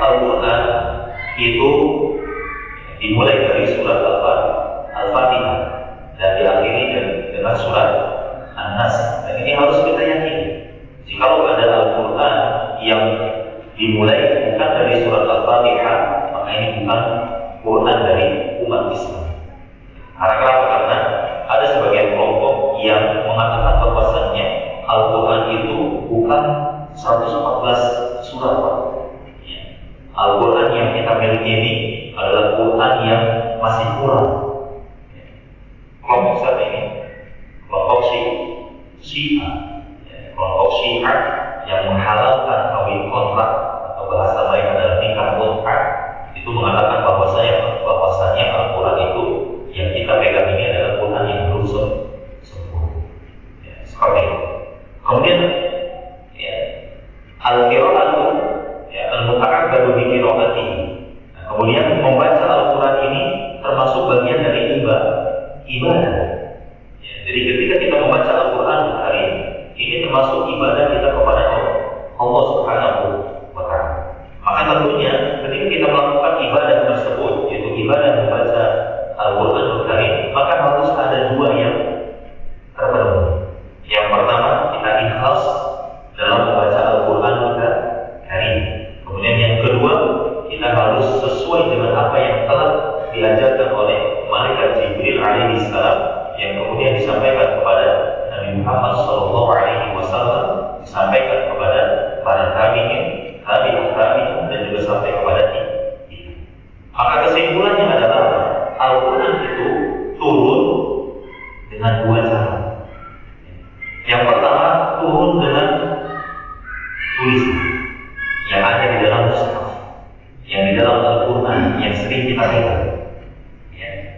Al-Quran masih kurang. Kelompok saat ini, kelompok Syiah, kelompok Syiah yang menghalalkan kawin kontrak atau bahasa mereka adalah nikah kontrak, itu mengatakan bahwasanya Al-Quran itu yang kita pegang ini adalah Quran yang belum sempurna. Seperti itu. Kemudian al-qira'atu al-muta'abbadu bi qira'atihi. Kemudian membaca Al-Quran ini termasuk bagian dari ibadah. Jadi ketika kita membaca Al-Quran Karim, ini termasuk ibadah kita kepada Allah Subhanahu wa Ta'ala. Maka tentunya ketika kita melakukan ibadah tersebut, yaitu ibadah membaca Al-Quran Karim, maka harus ada dua yang terpenuhi. Yang pertama, kita ikhlas dalam membaca Al-Quran Karim. Kemudian yang kedua, kita harus sesuai dengan apa yang telah diajarkan oleh malaikat Jibril alaihi salam yang kemudian disampaikan kepada Nabi Muhammad sallallahu alaihi wasallam, disampaikan kepada para tabi'in dan juga sampai kepada kita. Maka kesimpulannya adalah Al-Quran itu turun dengan dua cara. Yang pertama, turun dengan tulisan yang ada di dalam mushaf, yang di dalam Al-Quran yang sering kita lihat.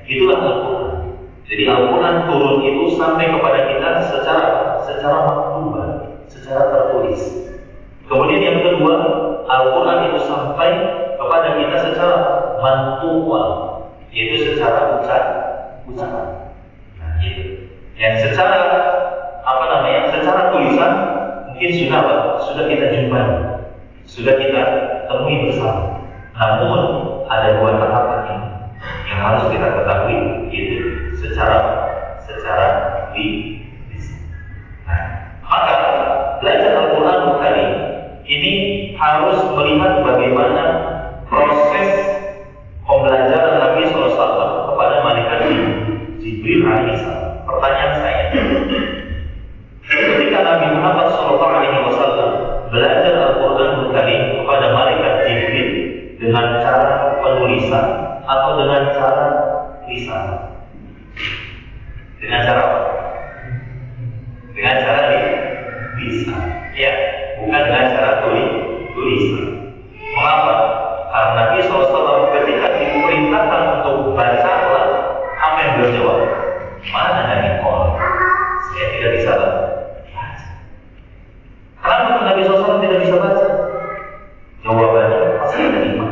Itulah Al-Quran. Jadi Al-Quran turun itu sampai kepada kita secara maktubah, secara tertulis. Kemudian yang kedua, Al-Quran itu sampai kepada kita secara mantual, yaitu secara ucapan. Nah, gitu. Yang secara secara tulisan mungkin sudah kita jumpai, sudah kita temui bersama. Namun ada dua tahapan ini yang harus kita ketahui, yaitu secara lisan. Nah, maka belajar Al-Quran Karim ini harus melihat bagaimana proses pembelajaran Nabi SAW kepada malaikat Jibril alaihissalam. Pertanyaan saya, ketika Nabi Muhammad SAW belajar Al-Quran Karim kepada malaikat Jibril dengan cara penulisan atau dengan cara lisan? Dengan cara apa? Dengan cara lisan. Ya, bukan dengan cara tulisan. Mengapa? Karena Nabi SAW ketika diperintahkan untuk baca Al-Quran, apa yang beliau jawab? Mana Nabi Quran? Saya tidak bisa baca. Kenapa Nabi SAW tidak bisa baca? Jawabannya pasti ada iman.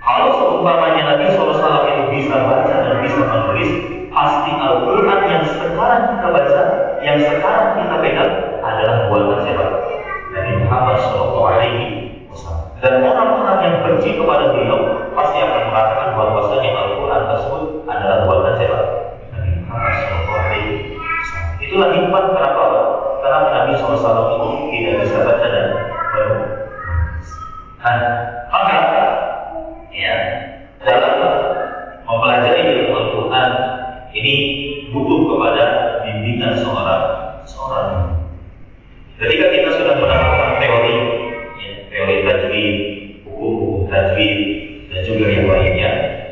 Kalau seumpamanya Nabi SAW itu bisa baca dan bisa menulis, pasti Al-Quran yang sekarang kita baca, yang sekarang kita pegang adalah buatan siapa? Nabi Muhammad SAW. Dan orang-orang yang benci kepada beliau pasti akan mengatakan bahwasanya Al-Quran tersebut adalah buatan siapa? Nabi Muhammad SAW. Itulah hikmah kenapa Nabi SAW itu tidak bisa baca dan menulis. Maka dalam mempelajari ilmu Al-Quran ini butuh kepada bimbingan seorang. Ketika kita sudah mendapatkan teori tajwid, hukum tajwid dan juga yang lainnya,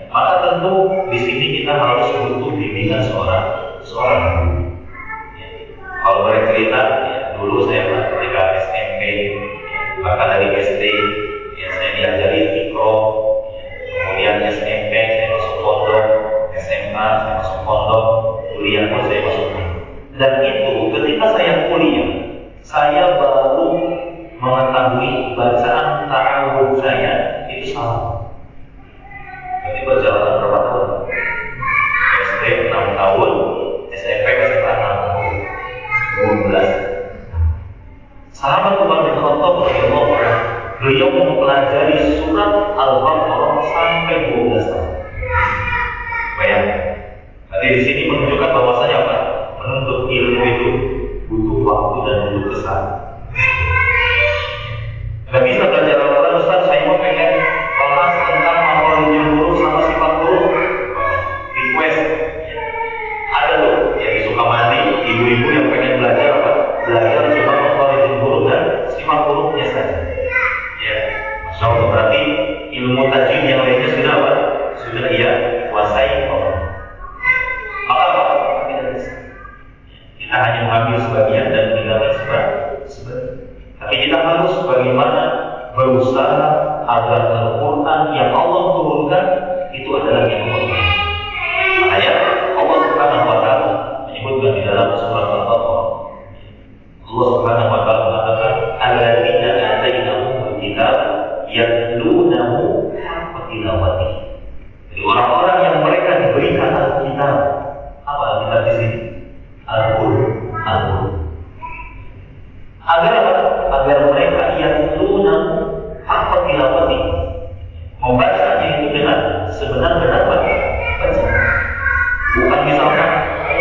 maka tentu di sini kita harus butuh bimbingan seorang guru. Kalau boleh cerita, dulu saya ketika SMP, bahkan dari SD, saya diajari fikro. Kemudian SMP saya masuk pondok, SMA saya masuk pondok, kuliah pun saya masuk pondok. Dan itu ketika saya kuliah, saya baru mengetahui bacaan ta'awudz saya itu salah. Jadi perjalanan berapa tahun? SD 6 tahun, SMP SMA 6 tahun, 12. Sahabat Umar bin Khattab radhiyallahu anhu, beliau mempelajari surat Al-Baqarah sampai 12 tahun. Bayangkan. Jadi di sini menunjukkan bahwasanya apa? Menuntut ilmu itu butuh waktu dan menguasai Allah. Maka apa? Tidak bisa. Kita hanya mengambil sebagian dan meninggalkan sebagian. Tapi kita harus bagaimana berusaha agar Al-Quran yang Allah turunkan itu adalah yang Allah. Makanya Allah Subhanahu wa Ta'ala menyebutkan di dalam surat Al-Baqarah. Allah Subhanahu wa Ta'ala mengatakan, "Alladzina atainahumul kitab yatlunahu haqqa tilawatihi." Jadi orang-orang yang mereka diberikan Alkitab. Apa Alkitab di sini? Al-Quran. Agar mereka yatlunahu haqqa tilawatihi, membacanya itu dengan sebenar-benar baca. Bukan misalkan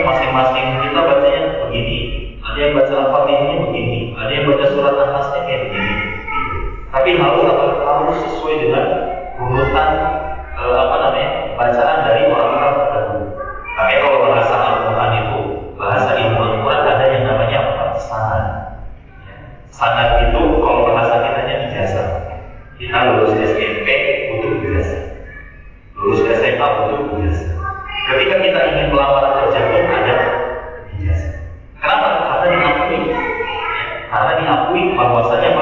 masing-masing kita bacanya begini, ada yang baca Al-Fatihahnya begini, ada yang baca surat An-Nasnya kayak begini. Tapi harus sesuai dengan urutan bacaan dari orang-orang terdahulu. Tapi kalau bahasa Al-Quran itu, bahasa ilmu Al-Quran ada yang namanya sanad. Sanad itu kalau bahasa kitanya ijazah. Kita lulus SMP butuh ijazah, lulus SMA butuh ijazah. Ketika kita ingin melamar kerja pun ada ijazah. Kenapa? Karena diakui bahwasanya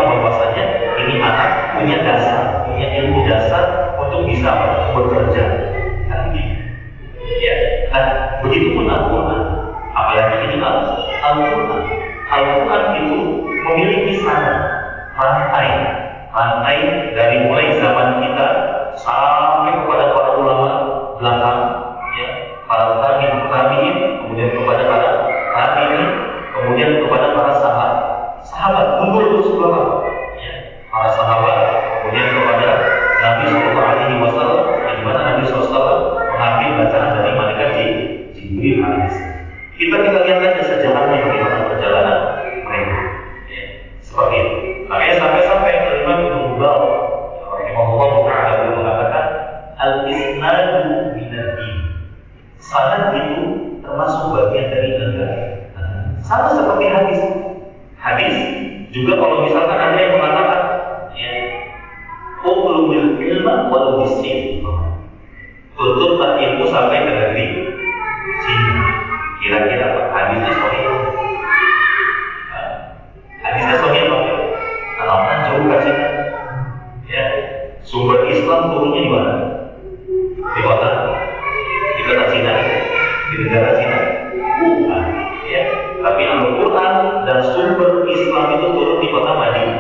ini anak punya dasar, punya ilmu dasar untuk bisa bekerja. Ya, nah begitu pun Al-Quran. Apalagi ini Al-Quran. Al-Quran itu memiliki rantai dari mulai zaman kita sampai kepada para ulama belakang, ya, para tabi'in, kemudian kepada para tabi'in, kemudian kepada para sahabat mundur terus ke belakang, ya, para sahabat, kemudian kepada Nabi Sallallahu Alaihi Wasallam, di mana Nabi SAW mengambil bacaan dari malaikat Jibril alaihissalam. Kita lihat aja sejarahnya bagaimana perjalanan mereka, ya, seperti itu. Makanya sampai Imam Ibnu Mubarak rahimahullah taala beliau mengatakan al-isnadu minad-din. Sanad itu termasuk bagian dari agama. Sama seperti hadis. Hadis juga kalau misalkan ada yang mengatakan, ya, utlubul ilma walau bisin, tuntutlah ilmu sampai ke negeri Cina. Kira-kira apa? Hadisnya sahih. Hadisnya sahih apa? Kalau kan jauh ke Cina. Ya, sumber Islam turunnya di mana? Di kota Cina, di negara Cina. Bukan. Ya, tapi Al-Quran dan sumber Islam itu turun di kota Madinah.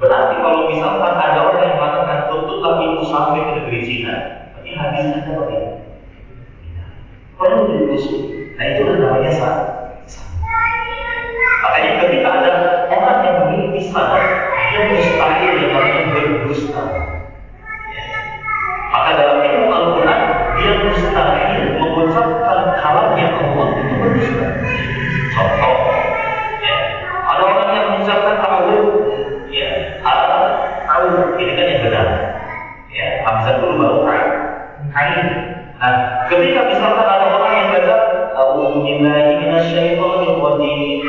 Berarti kalau misalkan ada orang yang mengatakan tuntutlah ilmu sampai ke negeri Cina, berarti hadisnya apa ya? Perlu ditelusuri. Nah, itu namanya sah. Makanya ketika ada orang yang memiliki sanad, dia mustahil yang namanya berdusta. Maka dalam ilmu Al-Quran, dia mustahil mengucapkan kalam yang Allah itu berdusta. Contoh, ya, ada orang yang mengucapkan ta'awud, ya, ta'awud ini kan yang benar, ya, hamzah dulu baru ain. Nah, ketika misalkan ada orang yang baca a'udzu billahi minasyaitonir rajim,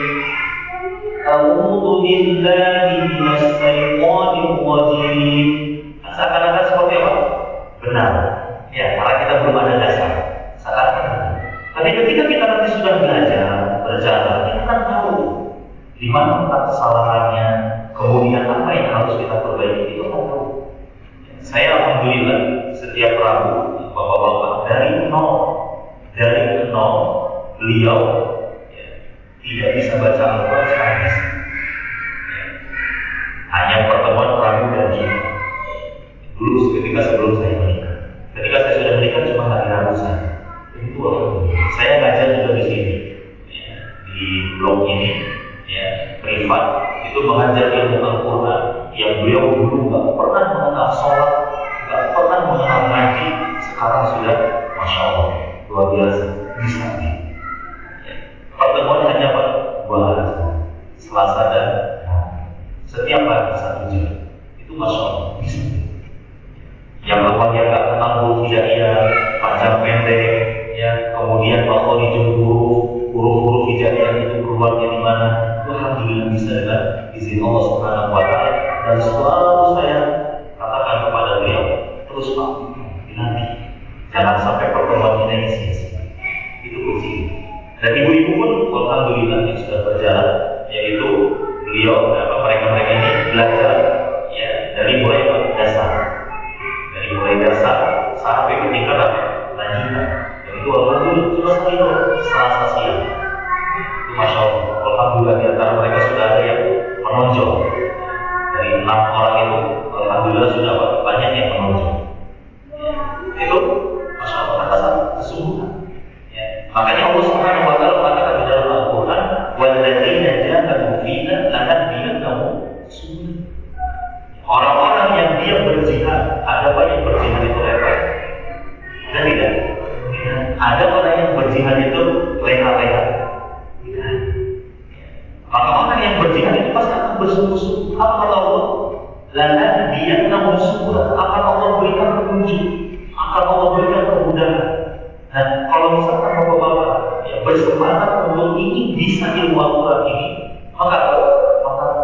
a'udzu billahi minasyaitonir rajim, seakan-akan seperti apa? Benar, ya, karena kita belum ada dasar. Seakan-akan. Tapi ketika kita nanti sudah belajar, berjalan, kita kan tahu di mana letak kesalahannya, kemudian apa yang harus kita perbaiki, itu kan tahu. Saya alhamdulillah setiap Rabu, bapak-bapak dari nol, beliau, ya, tidak bisa baca Al-Quran sekarang bisa. Ya. Hanya pertemuan Rabu dan Jumat. Dulu ketika sebelum saya menikah. Ketika saya sudah menikah cuma hari Rabu saja. Itu alhamdulillah. Saya ngajar juga di sini, ya, di blog ini, ya, privat. Itu mengajar ilmu Al-Quran yang beliau dulu nggak pernah mengenal sholat, nggak pernah mengenal ngaji. Sekarang sudah, masya Allah, luar biasa bisa nih. Ya. Pertemuan hanya dua hari, Selasa dan setiap hari 1 jam. Itu masya Allah bisa. Yang awalnya nggak kenal huruf hijaiyah, panjang pendek, ya, kemudian kalau dijemput huruf hijaiyah itu keluarnya di mana, itu alhamdulillah bisa dengan izin Allah Subhanahu wa Ta'ala. Dan selalu saya katakan kepada beliau, terus Pak, dilatih. Jangan sampai pertemuan kita ini sia-sia. Itu kunci. Dan ibu-ibu pun alhamdulillah yang sudah berjalan, yaitu beliau mereka ini belajar ya dari mulai dasar, sampai ke tingkat lanjutan. Dan itu alhamdulillah cuma itu Selasa siang. Itu masya Allah. Alhamdulillah di antara mereka sudah ada yang menonjol. Dari 6 orang itu, alhamdulillah sudah banyak yang menonjol. Ya, itu masya Allah atas kesungguhan. Ya. Makanya Allah Subhanahu Wa Taala mengatakan di dalam Al-Quran, "Walladzina jahadu fina lanahdiyannahum subulana." Orang-orang yang dia berjihad, ada apa yang berjihad itu lepas? Ada tidak? Ada orang yang berjihad itu leha-leha. Maka orang yang berjihad itu pasti akan bersungguh-sungguh. Apa kata Allah? Lanahdiyannahum subulana. Akan Allah berikan petunjuk, akan Allah berikan kemudahan. Dan kalau misalkan bapak-bapak ya, bersemangat untuk ingin bisa ilmu Al-Quran ini, maka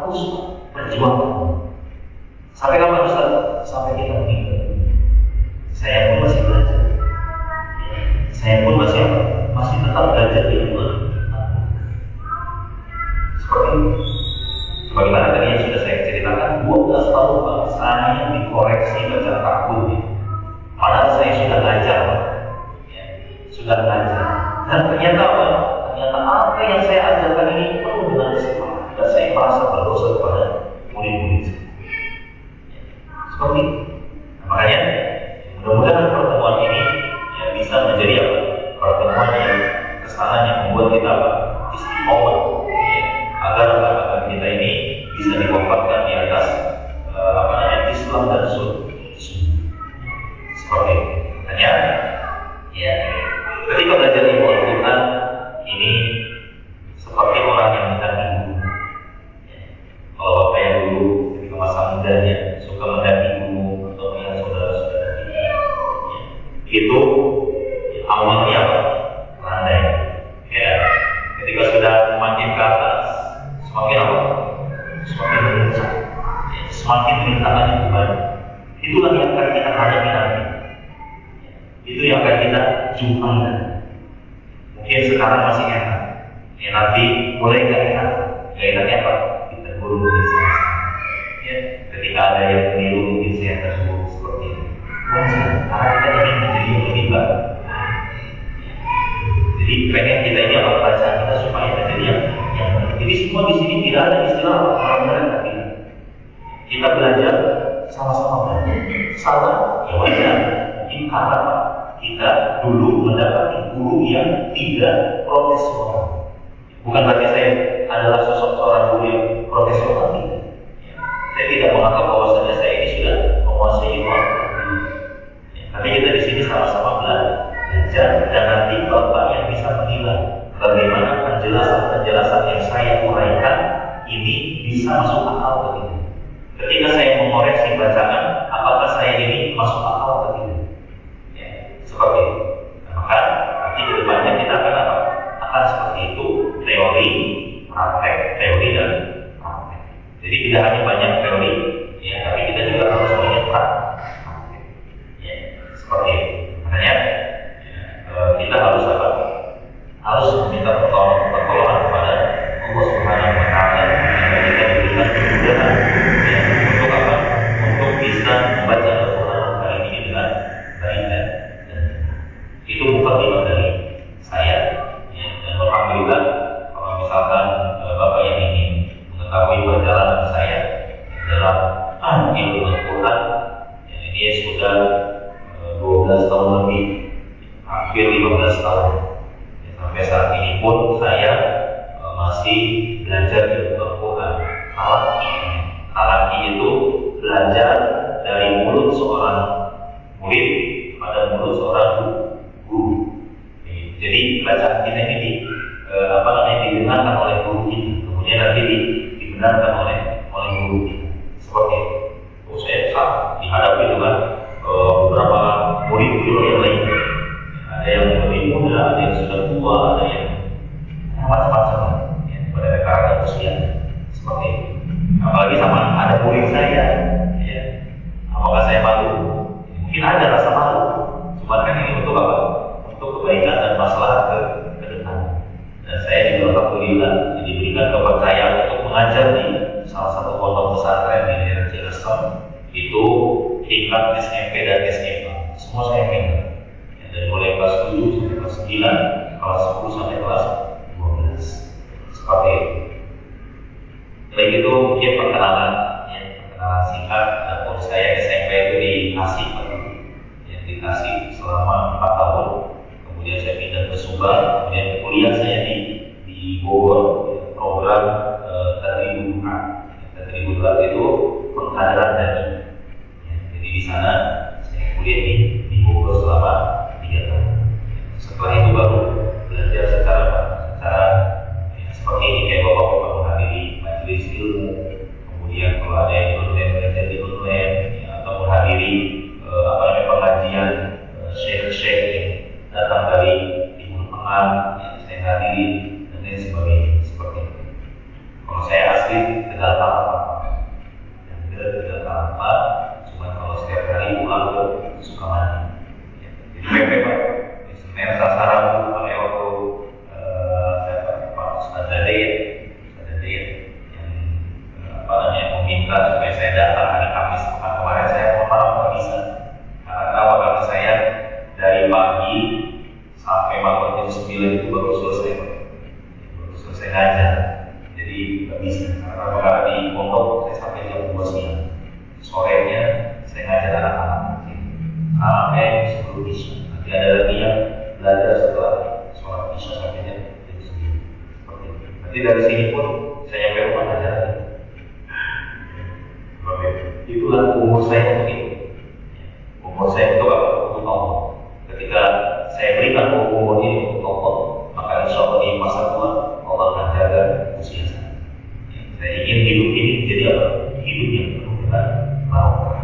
terus berjuang. Sampai kapan Ustaz? Sampai kita meninggal. Saya pun masih belajar. Saya pun masih tetap belajar ilmu. Seperti itu. Sebagaimana tadi yang sudah saya ceritakan, 12 tahun Pak, saya dikoreksi baca takbir. Padahal saya sudah belajar, ya, sudah belajar. Dan ternyata apa? Ternyata apa yang saya ajarkan ini penuh dengan kesalahan. Dan saya merasa berdosa kepada murid-murid saya. Seperti itu. Nah, makanya mudah-mudahan pertemuan ini ya, bisa menjadi apa? Pertemuan yang kesalahan yang membuat kita istiqomah, ya, agar kita ini bisa diwafatkan di atas Islam dan sunnah. Seperti itu. Makanya ya, ketika belajar ilmu Al-Quran ini seperti orang yang mendaki gunung. Ya. Kalau bapak yang dulu ketika masa mudanya suka mendaki gunung atau yang saudara-saudara kita, ya, itu ya, awalnya apa? Landai. Ya. Ketika sudah makin ke atas, semakin apa? Semakin memuncak. Ya, semakin rintangannya banyak. Itulah yang akan kita hadapi nanti. Itu yang akan kita jumpai. Mungkin sekarang masih enak, ya nanti mulai gak enak. Gak enaknya apa? Kita guru mungkin sama-sama. Ya, ketika ada yang meniru mungkin saya tersebut seperti itu. Wajar, karena kita ingin menjadi yang lebih baik. Ya. Jadi pengen kita ini apa bacaan kita supaya menjadi yang baik. Jadi semua di sini tidak ada istilah orang-orang tapi kita belajar sama-sama belajar. Salah, ya wajar. Ini karena kita dulu mendapati guru yang tidak profesional. Bukan berarti saya adalah sosok seorang guru yang profesional, tidak. Ya. Saya tidak menganggap bahwasanya saya ini sudah menguasai ilmu. Ya. Tapi kita di sini sama-sama belajar dan nanti bapak yang bisa menilai bagaimana penjelasan yang saya uraikan ini bisa masuk akal atau tidak. Ketika saya mengoreksi bacaan, apakah saya ini masuk akal atau tidak? Seperti itu. Nah, maka nanti ke depannya kita akan apa? Akan seperti itu, teori, praktek, teori dan praktek. Jadi tidak hanya banyak teori, ya, tapi kita juga harus banyak praktek. Ya, seperti itu. Makanya ya, kita harus apa? Harus meminta pertolongan kepada Allah Subhanahu Wa Taala agar kita diberikan kemudahan ya, untuk apa? Untuk bisa membaca Al-Quran kali ini dengan baik dan itu bukan lima dari saya ya, dan alhamdulillah kalau misalkan bapak yang ingin mengetahui perjalanan saya dalam ilmu Al-Quran ya, dia sudah 12 tahun lebih, hampir 15 tahun ya, sampai saat ini pun saya masih belajar ilmu Al-Quran. Talaki itu belajar dari mulut seorang murid pada mulut seorang guru. Jadi bacaan kita ini didengarkan oleh guru kita, kemudian nanti dibenarkan oleh guru kita. Seperti itu. Saya dihadapi dengan beberapa murid beliau yang lain. Ada yang lebih muda, ada yang sudah tua, ada yang macam-macam ya, pada karakter usia seperti itu. Apalagi sama ada murid saya, ya. Apakah saya malu? Mungkin ada rasa malu. semua saya pegang. Ya, dari mulai kelas 7 sampai kelas 9, kelas 10 sampai kelas 12. Seperti itu. Baik, itu mungkin perkenalan, ya, perkenalan singkat. Adapun saya SMP itu di Tasik, ya, di Tasik selama 4 tahun. Kemudian saya pindah ke Subang, kemudian kuliah saya di Bogor, ya, program Tadribuduhan. Tadribuduhan itu pengkaderan dani. Ya, jadi di sana saya kuliah di Bogor selama 3 tahun. Setelah itu baru belajar secara ya, seperti ini, kayak bapak-bapak menghadiri majelis ilmu, kemudian kalau ada yang online belajar di online, ya, atau menghadiri pengajian syekh-syekh yang datang dari Timur Tengah, yang saya hadiri dan lain sebagainya. Seperti itu. Kalau saya asli tidak apa-apa, cuma kalau setiap hari pulang ke Sukamandi. Ya, jadi PP Pak, di Senin Selasa Rabu pakai waktu Pak Ustadz Dade yang meminta supaya saya datang hari Kamis. Kemarin saya nggak bisa karena waktu saya dari pagi sampai malam jam 9 itu baru selesai ngajar. Jadi nggak bisa karena di pondok saya sampai jam 2 siang. Sorenya saya ngajar anak-anak sampai sebelum isya. Nanti ada lagi yang belajar setelah sholat isya sampai jam 9. Seperti itu. Nanti dari sini pun saya nyampe rumah ngajar lagi. Itulah umur saya untuk itu. Umur saya itu untuk Allah. Ketika saya berikan umur ini untuk Allah, maka insya Allah di masa tua Allah akan jaga usia saya. Saya ingin hidup ini jadi apa? Hidup yang penuh dengan barokah.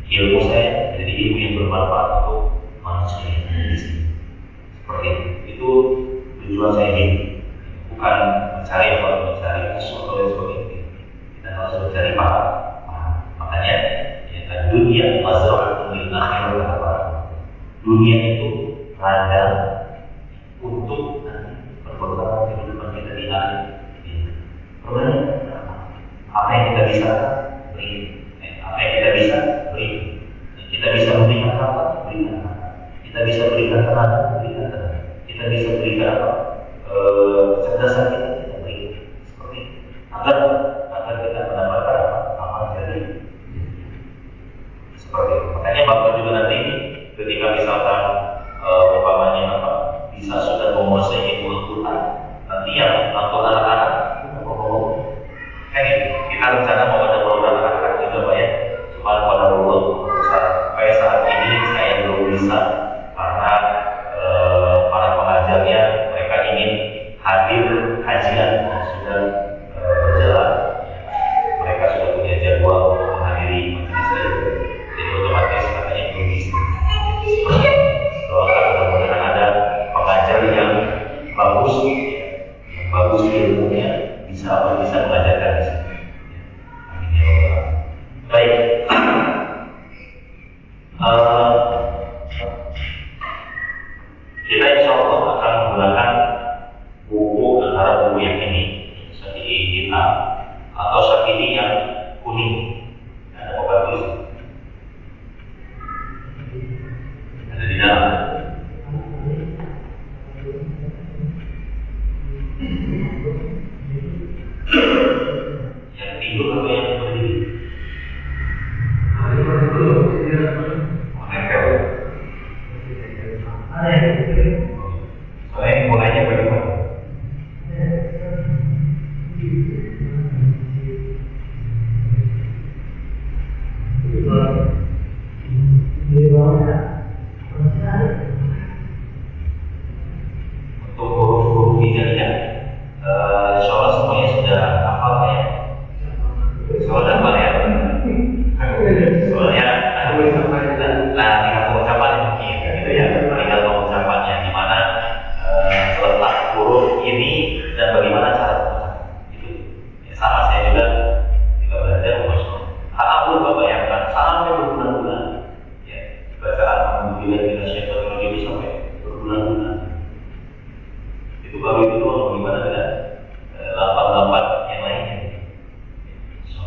Ilmu saya jadi ilmu yang bermanfaat untuk manusia yang ada di sini. Seperti itu. Itu tujuan saya hidup. Bukan mencari sesuatu dan sebagainya. Kita harus mencari pahala. Makanya ya, dunia mazra'atun lil akhirah. Dunia itu ladang untuk berkorban kehidupan kita di akhir. Perbanyak apa yang kita bisa beri, apa yang kita bisa beri. Kita bisa memberikan apa? Berikan apa? Kita bisa berikan tenaga, berikan tenaga. Kita bisa berikan apa? Kecerdasan kita berikan. Seperti itu. Agar kita mendapatkan apa? Amal dari seperti itu. Makanya Bapak juga nanti ketika misalkan umpamanya apa bisa sudah menguasai ilmu Quran, nanti yang untuk anak-anak kita rencana mau ada program anak-anak juga Pak ya. Cuma pada Allah sampai saat ini saya belum bisa karena para pengajarnya mereka ingin hadir kajian dan sudah berjalan. Mereka sudah punya jadwal untuk menghadiri majelis itu. Jadi otomatis katanya belum bisa. Doakan mudah-mudahan ada pengajar yang bagus ilmunya bisa mengajarkan di sini. Amin ya Allah. Baik. Kita insya Allah akan menggunakan buku antara buku yang ini, Syafi'i hitam atau Syafi'i yang kuning. Ada apa tulis? Ada di dalam. Yang tidur atau yang berdiri? Menempel. Soalnya mulainya bagaimana? Untuk huruf-huruf hijaiyah, insya Allah semuanya sudah hafal ya. Soalnya apa ya? Soalnya tinggal pengucapan mungkin gitu ya. Tinggal pengucapannya di mana letak huruf ini dan bagaimana cara mengucapkan itu. Ya, sama saya juga belajar ta'awud Bapak ya, kan sampai berbulan-bulan. Ya, bacaan alhamdulillah kita syaitan itu sampai berbulan-bulan. Itu baru itu doang, bagaimana dengan lafaz-lafaz yang lainnya. So,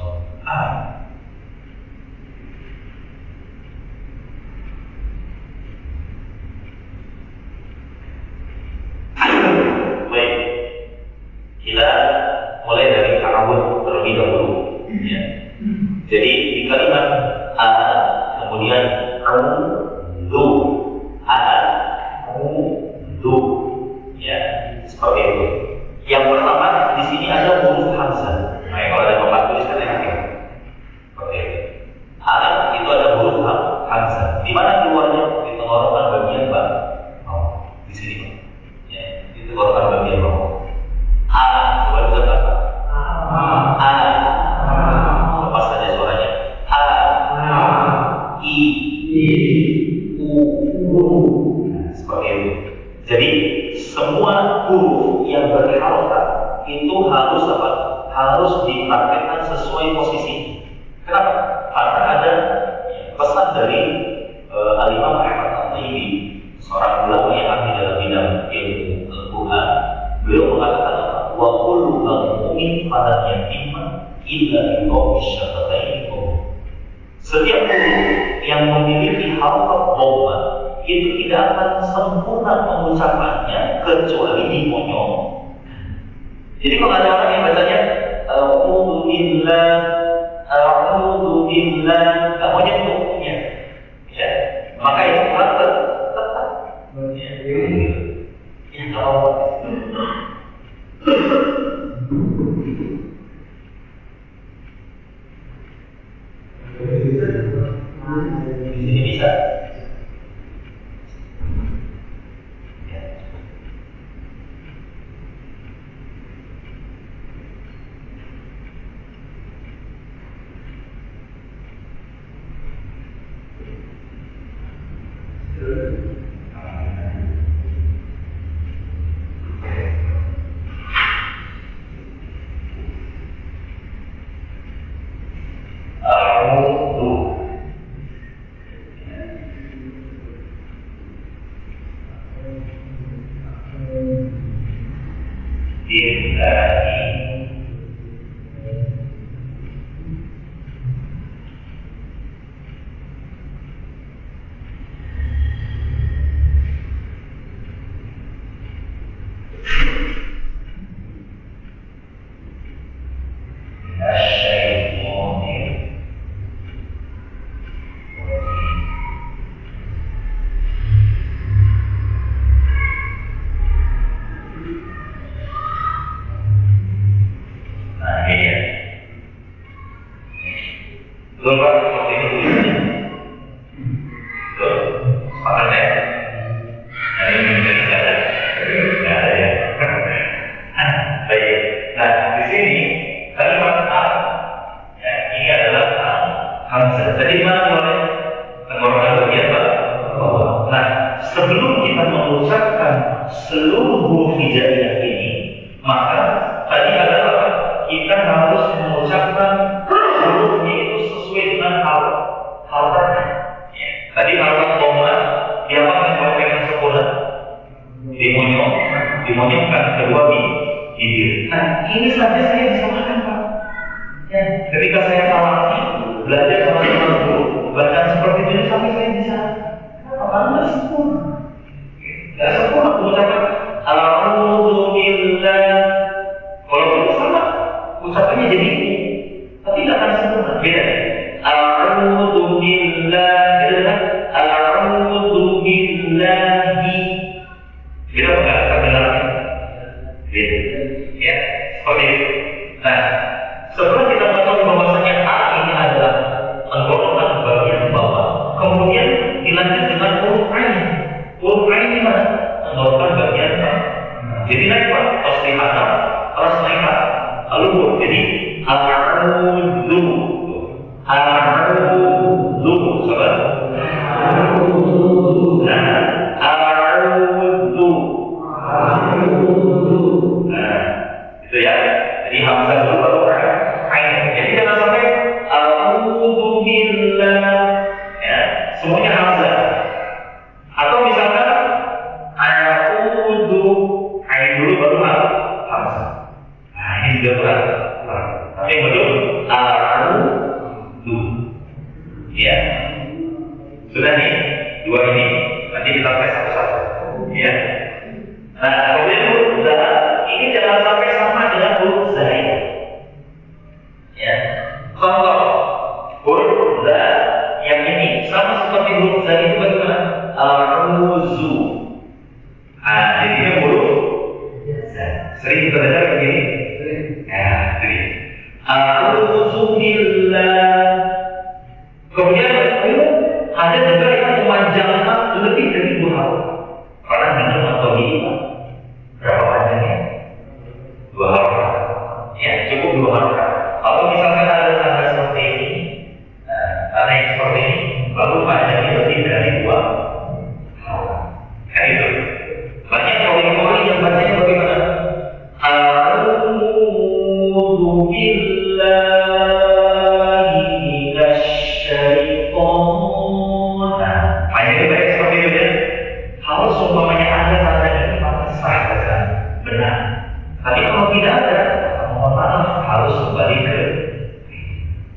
tenggorokan bagian bawah di sini, Pak. Ya, itu tenggorokan bagian bawah. A, coba diucapkan, Pak. A. Lepas saja suaranya. A. I. U. Nah, seperti itu. Jadi semua huruf yang berharokat itu harus apa? Harus dipraktekkan sesuai posisi. Kenapa? Karena ada pesan dari Al-Imam Ahmad At-Taibi, seorang ulama yang ahli dalam bidang ilmu Al-Quran. Beliau mengatakan apa? Wa kullu mu'min falan yatimma illa bi qawmi syafatayn. Setiap huruf yang memiliki harokat dhamma itu tidak akan sempurna pengucapannya kecuali dimonyong. Jadi kalau ada orang yang bacanya a'udzu billah, nggak monyong tubuhnya, ya, maka itu tetap ya nggak apa-apa. Di sini bisa. Kemudian ada juga yang memanjangkan lebih ini baik seperti itu ya. Kalau seumpamanya ada tanda ini maka sah bacaan benar. Tapi kalau tidak ada, mohon maaf harus kembali ke.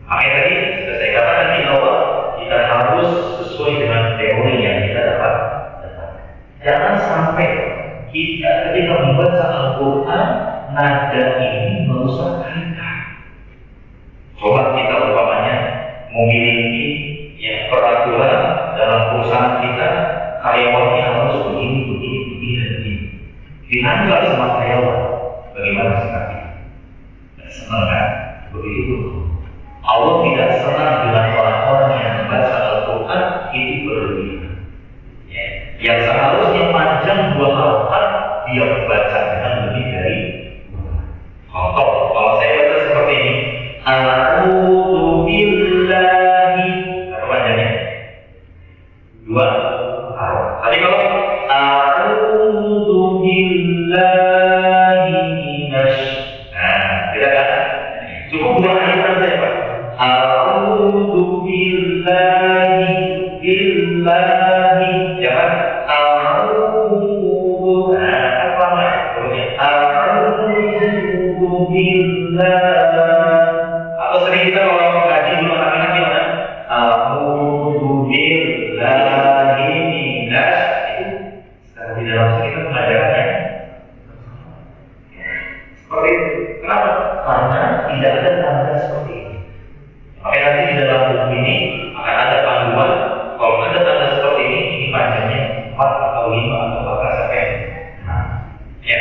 Makanya tadi sudah saya katakan di awal, kita harus sesuai dengan teori yang kita dapat. Jangan sampai kita ketika membaca Al-Quran nada ini merusak kita. Coba kita umpamanya memiliki peraturan dalam perusahaan kita, karyawannya harus begini. Ditanggal sama karyawan, bagaimana sikapnya? Tidak senang kan? Begitu. Allah tidak senang dengan orang-orang yang membaca Al-Quran itu berlebihan. Yang seharusnya panjang 2 harokat, dia membaca dengan lebih dari 2. Contoh, kalau saya baca seperti ini, A'udzu billahi, apa panjangnya? 2 harokat. Tadi kalau A'udzu billahi minasy, beda kan? Cukup 2 kali saja ya Pak. A'udzu billahi, jangan a'udzu, kan lama ya turunnya. A'udzu billahi. Atau sering kita kalau ngaji dulu anak-anak gimana? A'udzu billahi minasy, itu sekarang di dalam kita pengajarannya seperti itu. Kenapa? Karena tidak ada tanda seperti ini. Makanya nanti di dalam buku ini akan ada panduan. Kalau ada tanda seperti ini panjangnya 4 atau 5 atau bahkan sampai 6. Ya,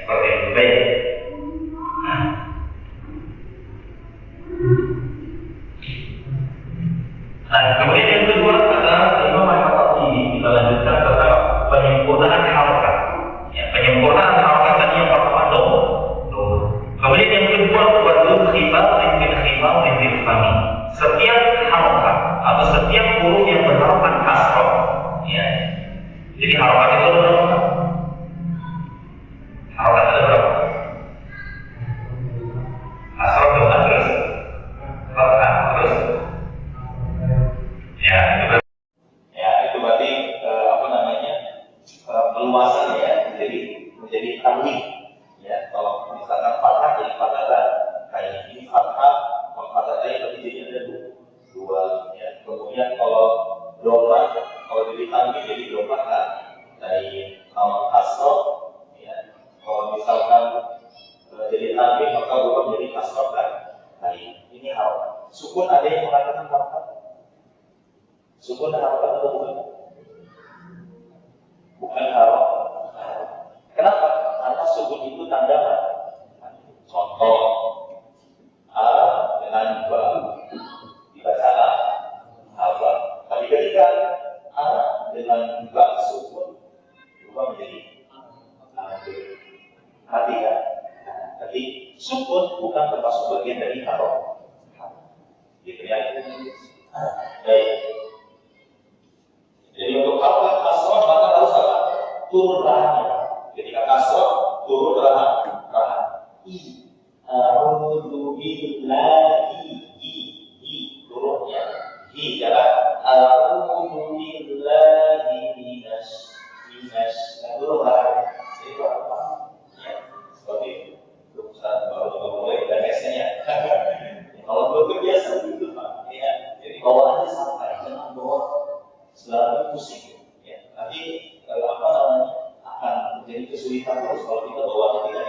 seperti itu. Baik. Nah, kemudian yang kedua adalah Imam Al-Khattabi. Kita lanjutkan tentang penyempurnaan harokat. Ya, penyempurnaan harokat tadi yang pertama dong. Kemudian yang kedua wadul khifaf bil khifaf bil fami. Setiap harokat atau setiap huruf yang berharokat kasroh, ya. Jadi harokat itu ada berapa? Harokat ada berapa? Kasroh dengan terus, fathah terus. Itu berarti peluasan ya, menjadi tanwin. Ya, kalau misalkan fathah jadi fathah, kayak ini fathah, fathah saya berarti ada 2. Ya. Kemudian kalau domah, kalau jadi tanwin jadi domah kan, dari kasroh. Ya. Kalau misalkan jadi tanwin maka berubah menjadi kasroh kan. Ini harokat. Sukun ada yang mengatakan harokat? Sukun dan harokat atau bukan? Bukan harokat. Kenapa? Karena sukun itu tanda apa? Contoh A dengan ba dibaca apa? Tapi ketika A dengan ba sukun berubah menjadi hati kan? Jadi sukun bukan termasuk bagian dari harokat. Gitu ya. Baik. Jadi untuk harokat kasroh maka harus apa? Turun rahanya. Ketika kasroh turun rahan. A'udzu billahi, turun ya. Jangan a'udzu billahi minasy, turun rahan. Jadi apa? Ya, seperti itu. Ustaz baru juga mulai dan esnya. Kalau belum biasa gitu Pak. Ya, jadi bawaannya sampai jangan bawa selalu pusing. Ya, nanti akan menjadi kesulitan terus kalau kita bawanya tidak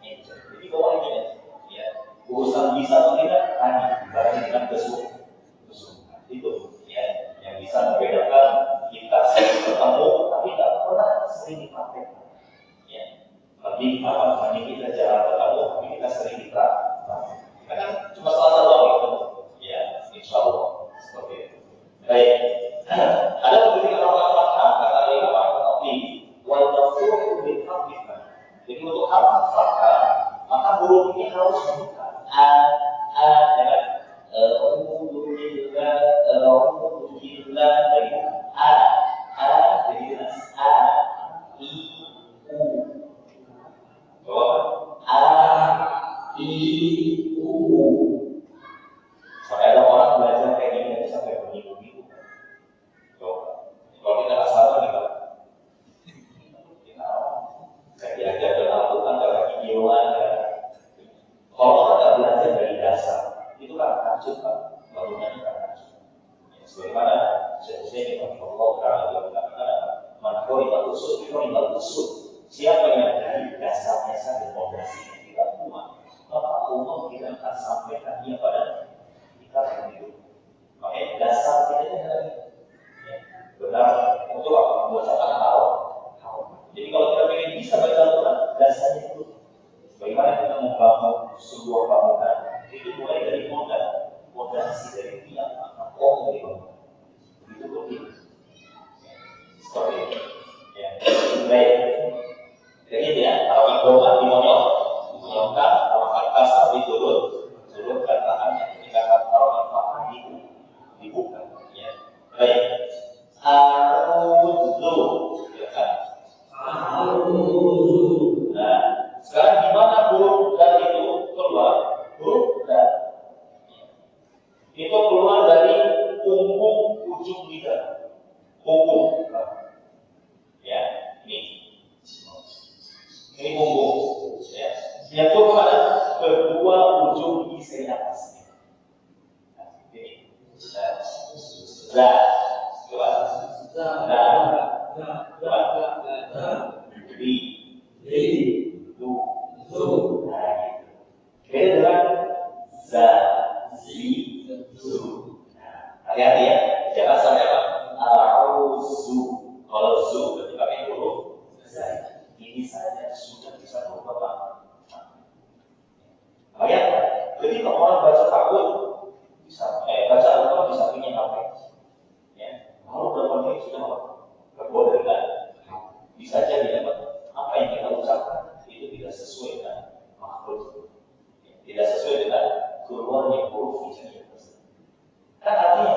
encer. Jadi bawanya ya, urusan bisa atau tidak dibagi dengan kesulitan. Itu ya yang bisa membedakan kita sering bertemu tapi tidak pernah sering dipakai. Ya, tapi ini kita jarang bertemu tapi kita sering dipakai. Karena cuma salah satu itu. Ya, insya Allah seperti itu. Baik. Ada ketika orang fathah kata Imam Al-Khattabi wal mafruq bil harf. Jadi untuk harf fathah maka huruf ini harus dibuka. Dengan dari jadi jelas I U. Coba I U. Sampai ada orang belajar kayak gini sampai berminggu-minggu. Coba. Kalau Fitronimal usul. Siapa yang dari dasar-dasar dan fondasi yang tidak kuat, maka Allah tidak akan sampaikan dia pada kita yang hidup. Makanya dasar kita ini adalah benar untuk apa? Mengucapkan hal. Jadi kalau kita ingin bisa baca Al-Quran, dasarnya itu bagaimana kita membangun sebuah bangunan, itu mulai dari fondasi dari tiang kokoh dari bangunan. Itu penting. Seperti itu. Ya. Baik. Jadi ya, kalau ibadah dimonyokkan, kalau kasar diturunkan tangannya, ketika kalau manfaat dibuka. Ya. Baik. A'udzu, ya kan? A'udzu. Nah, sekarang gimana huruf dan itu keluar? Huruf dan itu keluar dari punggung ujung lidah. Punggung. Ya, ini punggung, ya. Yang kepada kedua ujung isi nafasnya. Ini, hati-hati ya, jangan sampai apa? A'udzu. Kalau zu berarti pakai huruf ini saja sudah bisa berubah. Ayat, ketika orang baca takut bisa, baca Al-Quran bisa punya apa? Ya, kalau berapa menit sudah tergoda dengan bisa jadi dapat apa yang kita ucapkan itu tidak sesuai dengan makhluk, tidak sesuai dengan keluarnya huruf hijriyah tersebut. Kan artinya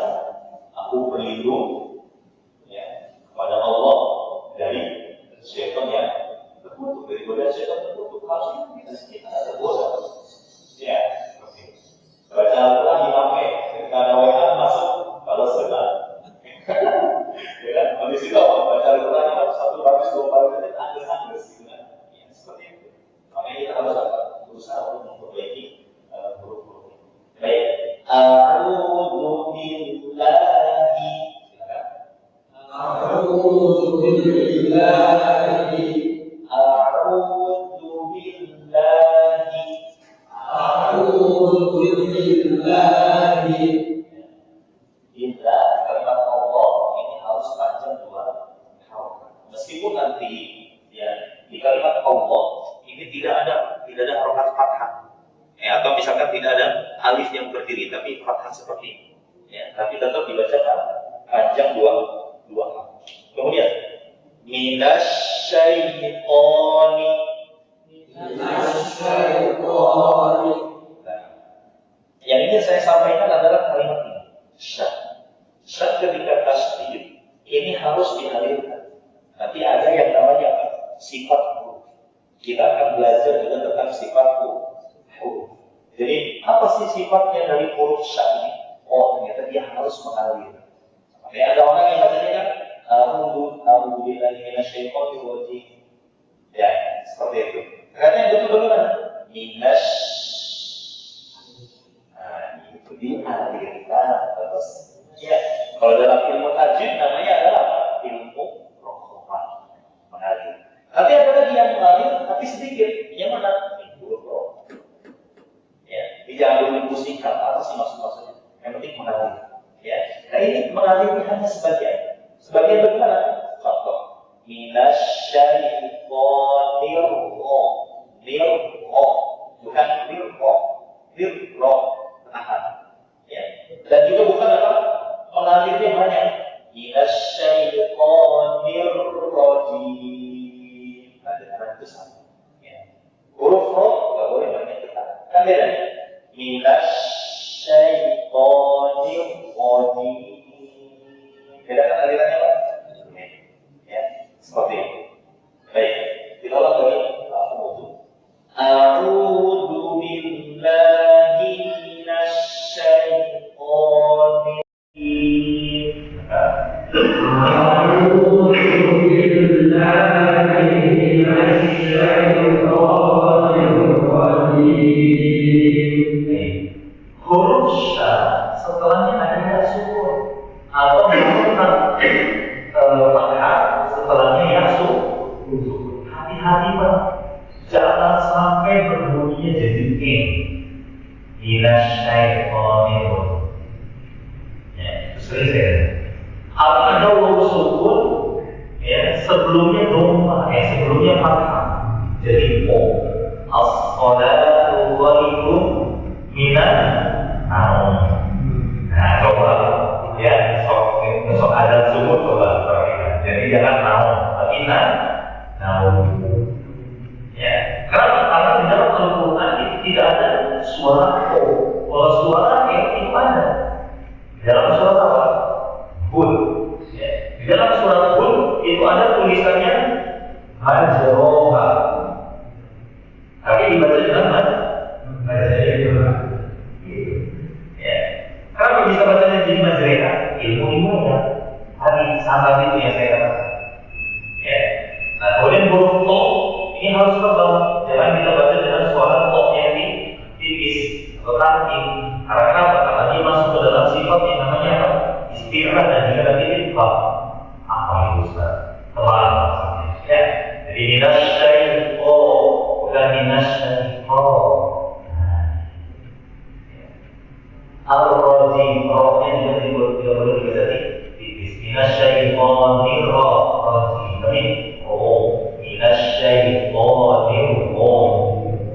aku berlindung ya kepada Allah dari syaitan yang terkutuk, dari godaan syaitan terkutuk. Harusnya kita ada godaan. Ya, oke. Baca Al-Quran di HP, ketika ada WA masuk, kalau sebentar. Ya kan, habis itu baca Al-Quran satu baris, dua baris, angges-angges gitu kan. Ya, seperti itu. Makanya kita harus berusaha untuk memperbaiki huruf-huruf. Baik. A'udzu billahi. A'udzu billahi. A'udzu billahi. A'udzu billahi. Bila kalimat Allah ini harus panjang dua harokat. Meskipun nanti ya di kalimat Allah ini tidak ada harokat fathah. Atau misalkan tidak ada alif yang berdiri, tapi fathah seperti ini. Ya, tapi tetap dibacakan panjang dua harokat. Kemudian minasyaitoni. Yang ingin saya sampaikan adalah kalimat ini. Syad ketika tasdid ini harus dialirkan. Nanti ada yang namanya apa? Sifat huruf. Kita akan belajar juga tentang sifat huruf. Jadi apa sih sifatnya dari huruf syad ini? Oh, ternyata dia harus mengalir. Makanya ada orang yang bacanya kan a'udzu billahi minasyaitonir rajim. Ya, seperti itu. Karena yang betul bagaimana? Itu dialirkan terus. Ya, kalau dalam ilmu tajwid namanya adalah ilmu rokokan, mengalir. Tapi ada lagi yang mengalir tapi sedikit. Yang mana? Huruf roh. Ya, jangan dulu pusingkan apa sih maksudnya. Yang penting mengalir. Ya, nah ini mengalir hanya sebagian. Sebagian bagaimana? Contoh, minasyaitonir bukan nirro, tahan. Ya, dan juga bukan apa? Mengalirnya banyak. Minasyaitonir rajim. Ada itu sama. Ya. Huruf roh nggak boleh banyak kita. Kan bedanya. Minasyaitonir rajim. Bedakan alirannya apa? Ya, seperti itu. Baik, kita ulang lagi. A'udzu billahi minasyaitonir rajim. A'udzu billahi minasyaitonir rajim. Huruf sya setelahnya ada sukun atau menggunakan fathah setelahnya ya minasyaitonir. Ya, itu sering saya. Ada wawu sukun, ya sebelumnya dhamma, sebelumnya fathah. Jadi as-salatu khairun minan naum. Nah, coba ya, sok ada sumur coba perhatikan. Jadi jangan naum, tapi naum. Ya, karena di dalam Al-Quran itu tidak ada suara o. Kalau suara itu ada. Di dalam surat apa? Hud. Ya. Di dalam surat Hud itu ada tulisannya majroha. Tapi dibaca dengan majroha. Gitu. Ya. Kenapa bisa bacanya jadi majroha? Ilmu ya. Tadi sahabat itu yang saya katakan. Ya. Nah, kemudian huruf to ini harus tebal. Jangan kita baca dengan suara to yang tipis atau kanting. Karena apa? Dia masuk ke dalam sifat yang namanya apa? Istirahat dan juga nanti infak. Apa itu Ustaz? Tebal maksudnya. Ya. Jadi minasyaiqo bukan minasyaiqo. Al-Razim, rohnya juga tidak boleh dibaca tipis. Minasyaiqonir razim. Tapi minasyaiqonir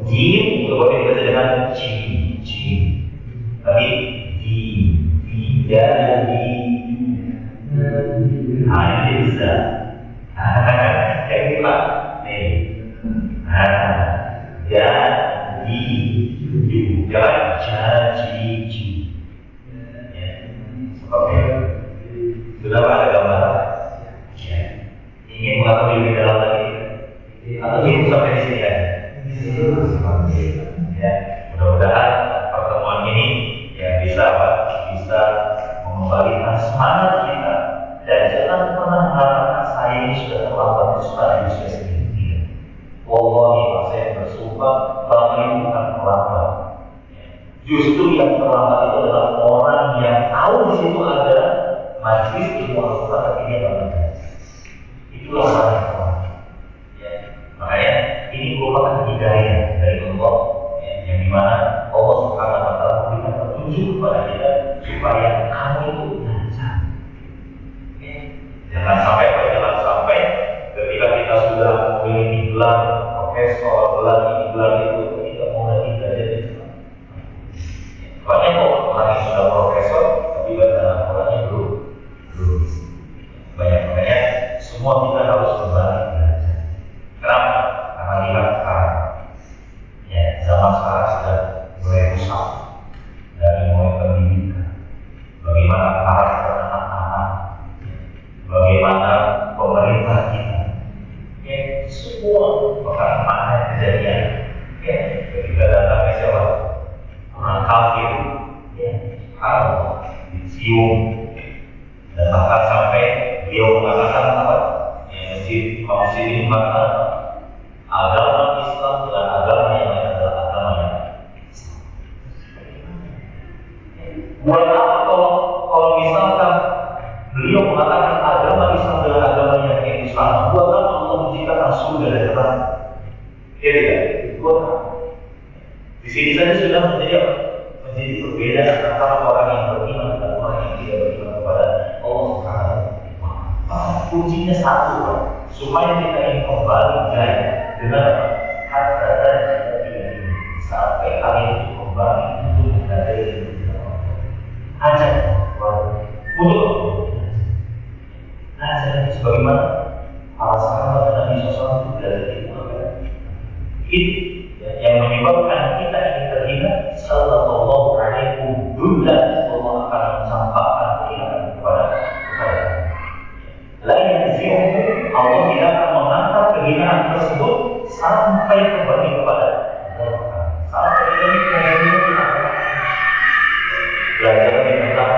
jim tidak boleh dibaca dengan jim. Tapi jadi ini bisa. Yang ini Pak. Nih. Jadi jangan jadi. Ya. Oke. Sudah ada gambaran. Ya. Ingin mengetahui lebih dalam lagi. Atau cukup sampai di sini aja. Ya. Mudah-mudahan pertemuan ini bisa mengembalikan semangat kita dan jangan pernah mengatakan saya ini sudah terlambat, sudah sendiri. Wallahi saya bersumpah bahwa ini bukan terlambat. Justru yang terlambat itu adalah orang yang tahu di situ ada majlis ilmu Al-Quran tapi dia tidak belajar. Itulah orang yang terlambat. Ya. Makanya ini merupakan hidayah dari Allah yang dimana Allah Subhanahu wa Ta'ala memberikan petunjuk kepada kita supaya kamu itu belajar. Jangan sampai ketika kita sudah memiliki gelar profesor, gelar ini, gelar itu, kita mau lagi belajar di sana. Banyak kok orang yang sudah profesor tapi bacaan Al-Qurannya belum. Banyak semua kita harus kembali belajar. Kenapa? Karena lihat sekarang. Ya, zaman sekarang sudah mulai rusak dari mulai pendidikan, bagaimana karakter anak-anak, bagaimana pemerintah kita, ya semua bagaimana kejadian, ya ketika datangnya siapa orang kafir, ya kalau dicium dan bahkan sampai beliau mengatakan apa, ya masjid ini mengatakan agama Islam dengan agama yang lain adalah agama yang buat apa kalau misalkan beliau mengatakan agama Islam dengan agama yang Islam, buat apa Allah menciptakan surga dan neraka? Ya, buat apa? Di sini saja sudah menjadi perbedaan antara orang yang beriman dan orang yang tidak beriman kepada Allah Subhanahu wa Ta'ala. Kuncinya satu, Pak, supaya kita ini kembali jaya dengan kata dan ini sampai kalian itu kembali untuk mengadai ajak untuk ajak sebagaimana para sahabat dan Nabi SAW itu belajar ilmu agama. Itu yang menyebabkan kita ini terhina. Sallallahu alaihi wasallam Allah akan mencampakkan kehinaan kepada lain zi'uhu, Allah tidak akan mengangkat kehinaan tersebut sampai kembali kepada Allah. Sampai ini kita belajar tentang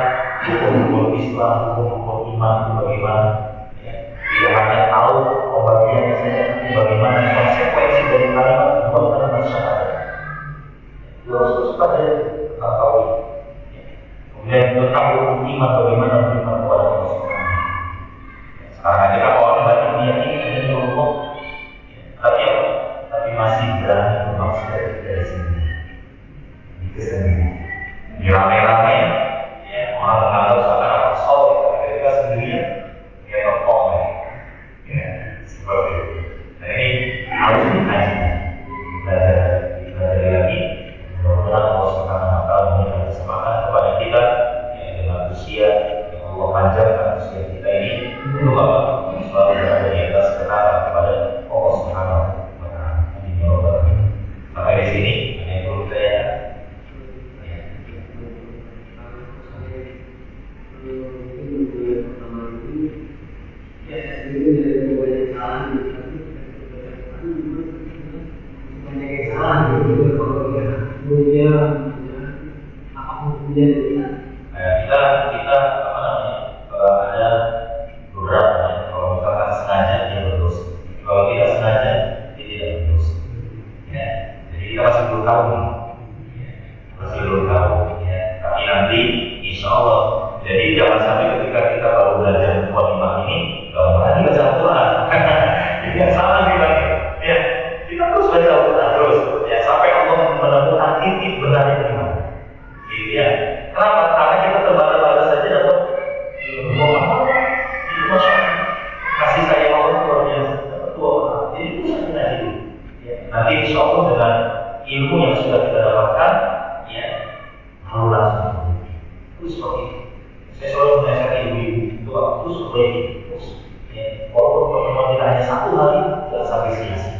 hukum Islam, hukum iman bagaimana. Tidak hanya tahu pembagiannya saja, tapi bagaimana konsekuensi dari kalimat kalimat syahadat. Harus pada tahu. Kemudian tentang hukum iman bagaimana beriman kepada Allah. Sekarang aja kalau orang banyak meyakini ini hukum, tapi masih berani Seperti itu. Nah ini harus dikaji, belajar lagi. Mudah-mudahan Allah Subhanahu Wa Taala memberikan kesempatan kepada kita dengan usia yang Allah panjangkan usia kita ini untuk apa? Selalu berada di atas ketaatan kepada Allah Subhanahu Wa Taala. Amin ya Rabbal Alamin. Sampai di sini yang perlu saya. Kita apa namanya, ada beberapa ya, kalau misalkan sengaja dia berdosa, kalau tidak sengaja dia tidak berdosa ya. Jadi kita masih belum tahu nih ya. Masih belum tahu ya. Tapi nanti insya Allah, jadi jangan sampai ketika kita baru belajar walimah ini kalau berani baca Al-Quran itu yang salah kita ya. Kita terus baca Al-Quran terus ya, sampai Allah menemukan titik benarnya di mana gitu ya. Kenapa? Karena kita terbata-bata saja dapat ilmu apa? Itu Masya Allah. Kasih sayang Allah itu luar biasa. Dapat 2 orang. Jadi itu saja itu. Ya. Nanti insya Allah dengan ilmu yang sudah kita dapatkan, ya, lalu langsung terus seperti itu. Saya selalu menasihati ibu-ibu itu terus perbaiki terus. Ya. Walaupun pertemuan kita hanya 1 hari, jangan sampai sia-sia.